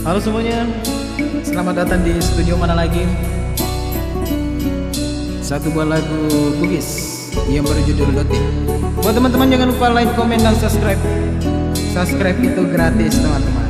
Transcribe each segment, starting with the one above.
Halo semuanya, selamat datang di studio mana lagi. Satu buah lagu Bugis yang berjudul Dotin. Buat teman-teman jangan lupa like, komen, dan subscribe. Subscribe itu gratis teman-teman.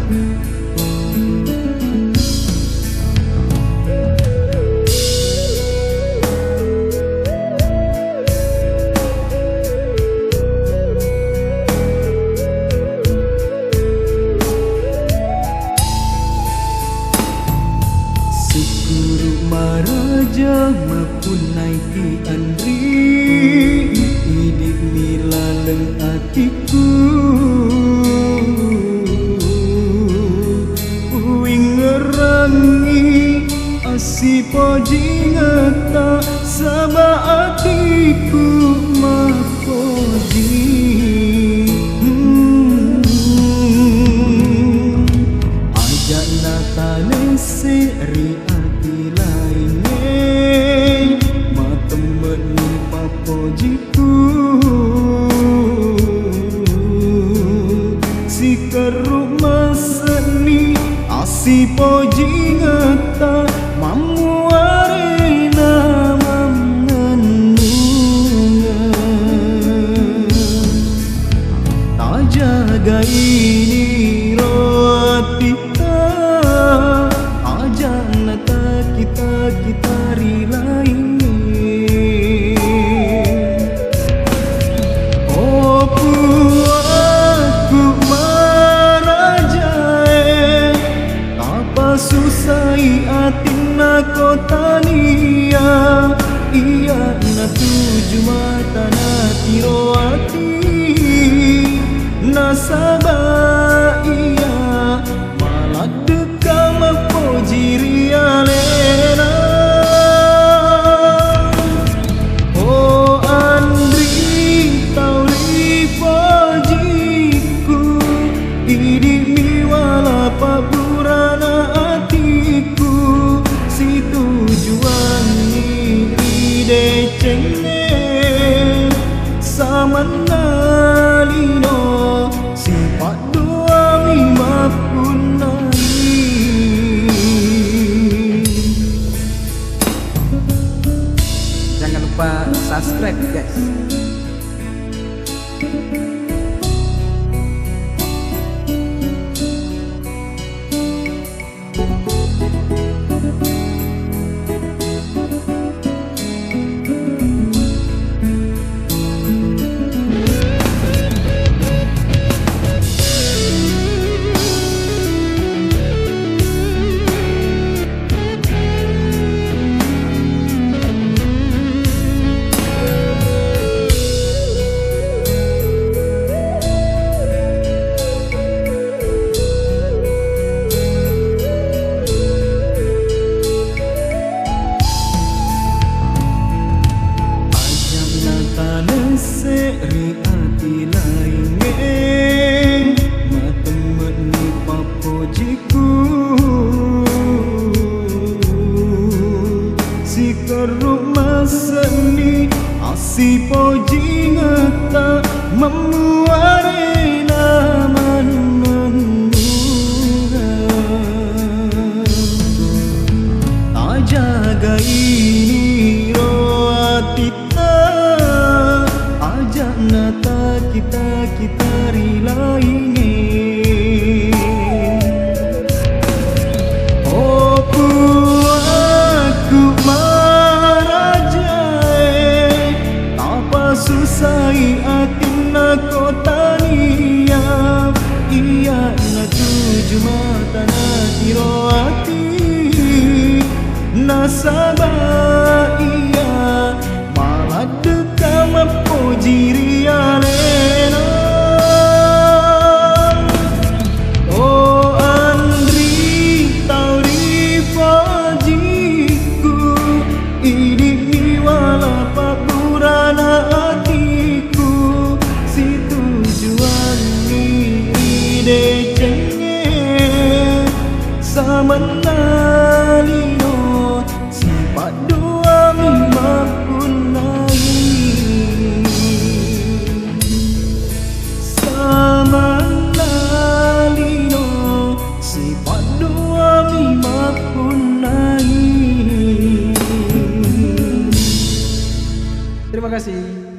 Syukur maraja mapunai ti andri hidup milaleng atiku uing ngerangi asipo jingata sama atiku mapoji ajak natane seri ati lainnya matemeni papojiku si kerumah seni asipo jingata mamuarena mengenungan tak jaga ini rotita kita rilaini oh puaku marajae apa susai atina kotania iya na tuju mata na tiro ati nasaba iya malah deka mapojiri alena oh andri tauli pojiku idi miwala paburana atiku si tujuan ide cenge samanalino si padua mimapunai. Jangan lupa subscribe guys. Seri ati lainnya matemeni papojiku si kerumah seni asipo jingata memuarena menungan tak jaga ini roatita ajak nata kita rilaini oh puaku marajae apa susai atina kotania iya na tuju mata na tiro ati nasaba iya malah deka mapojiri alena oh andri tauri pojiku ini miwala paburana atiku si tujuan ide cenge samanalino si padua mimapunai samanalino si padua Terima kasih.